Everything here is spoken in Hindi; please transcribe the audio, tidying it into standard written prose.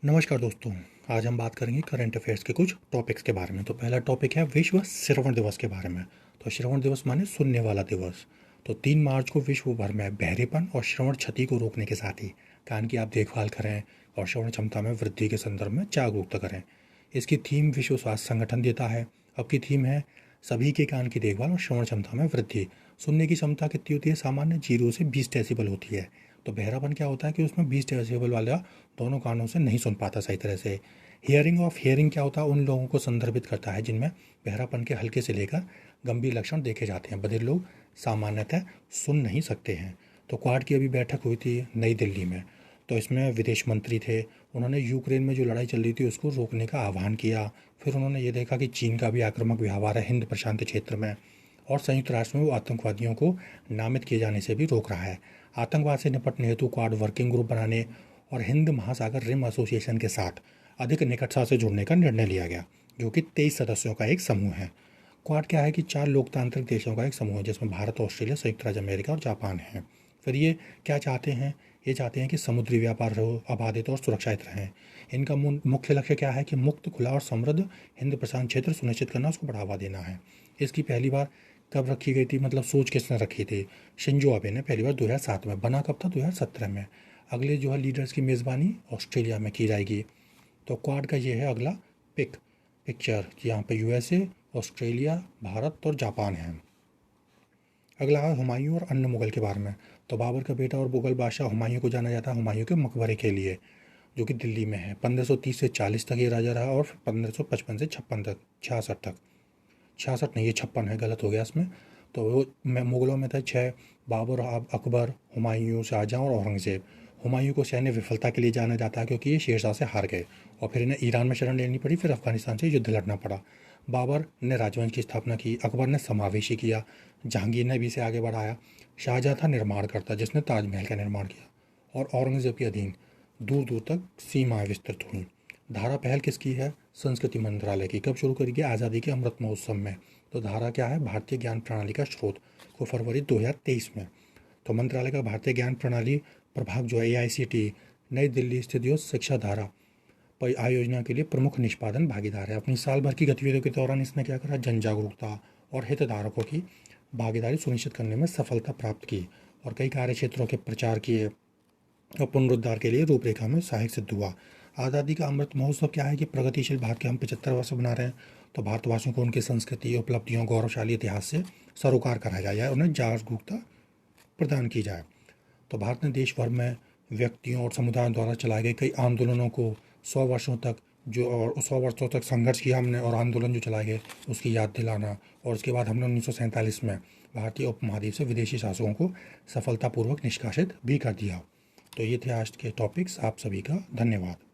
नमस्कार दोस्तों। आज हम बात करेंगे करंट अफेयर्स के कुछ टॉपिक्स के बारे में। तो पहला टॉपिक है विश्व श्रवण दिवस के बारे में। तो श्रवण दिवस माने सुनने वाला दिवस। तो 3 मार्च को विश्व भर में बहरेपन और श्रवण क्षति को रोकने के साथ ही कान की आप देखभाल करें और श्रवण क्षमता में वृद्धि के संदर्भ में जागरूकता करें। इसकी थीम विश्व स्वास्थ्य संगठन देता है। अब की थीम है सभी के कान की देखभाल और श्रवण क्षमता में वृद्धि। सुनने की क्षमता कितनी होती है? सामान्य 0 से 20 डेसिबल होती है। तो बहरापन क्या होता है कि उसमें 20 डेसिबल वाला दोनों कानों से नहीं सुन पाता सही तरह से। हियरिंग ऑफ हियरिंग क्या होता है? उन लोगों को संदर्भित करता है जिनमें बहरापन के हल्के से लेकर गंभीर लक्षण देखे जाते हैं। बधिर लोग सामान्यतः सुन नहीं सकते हैं। तो क्वाड की अभी बैठक हुई थी नई दिल्ली में। तो इसमें विदेश मंत्री थे। उन्होंने यूक्रेन में जो लड़ाई चल रही थी उसको रोकने का आह्वान किया। फिर उन्होंने ये देखा कि चीन का भी आक्रामक व्यवहार है हिंद प्रशांत क्षेत्र में, और संयुक्त राष्ट्र में वो आतंकवादियों को नामित किए जाने से भी रोक रहा है। आतंकवाद से निपटने हेतु क्वाड वर्किंग ग्रुप बनाने और हिंद महासागर रिम एसोसिएशन के साथ अधिक निकटता से जुड़ने का निर्णय लिया गया, जो कि 23 सदस्यों का एक समूह है। क्वाड क्या है कि 4 लोकतांत्रिक देशों का एक समूह है जिसमें भारत, ऑस्ट्रेलिया, संयुक्त राज्य अमेरिका और जापान है। फिर ये क्या चाहते हैं? ये चाहते हैं कि समुद्री व्यापार हो अबाधित और सुरक्षित रहें। इनका मुख्य लक्ष्य क्या है कि मुक्त, खुला और समृद्ध हिंद प्रशांत क्षेत्र सुनिश्चित करना, उसको बढ़ावा देना है। इसकी पहली बार कब रखी गई थी, मतलब सोच किसने रखी थी? शिंजो आबे ने पहली बार 2007 में। बना कब था? 2017 में। अगले जो है लीडर्स की मेज़बानी ऑस्ट्रेलिया में की जाएगी। तो क्वाड का ये है अगला पिक्चर, यहाँ पे यूएसए, ऑस्ट्रेलिया, भारत और जापान है। अगला है हुमायूं और अन्य मुगल के बारे में। तो बाबर का बेटा और मुगल बादशाह हुमायूं को जाना जाता है हुमायूं के मकबरे के लिए, जो कि दिल्ली में है। 1530 से 40 तक ये राजा रहा और 1555 से 56 तक 66 तक 66 नहीं, ये 56 है, गलत हो गया इसमें। तो वो मुगलों में थे 6: बाबर, अकबर, हुमायूं, शाहजहाँ और औरंगज़ेब। हुमायूं को सैन्य विफलता के लिए जाना जाता है क्योंकि ये शेरशाह से हार गए और फिर इन्हें ईरान में शरण लेनी पड़ी, फिर अफगानिस्तान से युद्ध लड़ना पड़ा। बाबर ने राजवंश की स्थापना की, अकबर ने समावेशी किया, जहांगीर ने भी इसे आगे बढ़ाया, शाहजहाँ था निर्माणकर्ता जिसने ताजमहल का निर्माण किया, और औरंगज़ेब के अधीन दूर दूर तक सीमाएं विस्तृत हुई। धारा पहल किसकी है? संस्कृति मंत्रालय की। कब शुरू करी गई? आज़ादी के अमृत महोत्सव में। तो धारा क्या है? भारतीय ज्ञान प्रणाली का स्रोत को फरवरी 2023 में। तो मंत्रालय का भारतीय ज्ञान प्रणाली प्रभाग जो है AICTE नई दिल्ली स्थित जो शिक्षा धारा पर आयोजना के लिए प्रमुख निष्पादन भागीदार है। अपनी साल भर की गतिविधियों के दौरान इसने क्या करा? जन जागरूकता और हितधारकों की भागीदारी सुनिश्चित करने में सफलता प्राप्त की और कई कार्य क्षेत्रों के प्रचार किए और पुनरुद्धार के लिए रूपरेखा में सहायक सिद्ध हुआ। आज़ादी का अमृत महोत्सव क्या है कि प्रगतिशील भारत के हम 75 वर्ष बना रहे हैं। तो भारतवासियों को उनकी संस्कृति, उपलब्धियों, गौरवशाली इतिहास से सरोकार कराया जाए, उन्हें जागरूकता प्रदान की जाए। तो भारत ने देश भर में व्यक्तियों और समुदायों द्वारा चलाए गए कई आंदोलनों को 100 वर्षों तक जो और 100 वर्षों तक संघर्ष किया हमने और आंदोलन जो चलाए गए उसकी याद दिलाना। और उसके बाद हमने 1947 में भारतीय उपमहाद्वीप से विदेशी शासकों को सफलतापूर्वक निष्कासित भी कर दिया। तो ये थे आज के टॉपिक्स। आप सभी का धन्यवाद।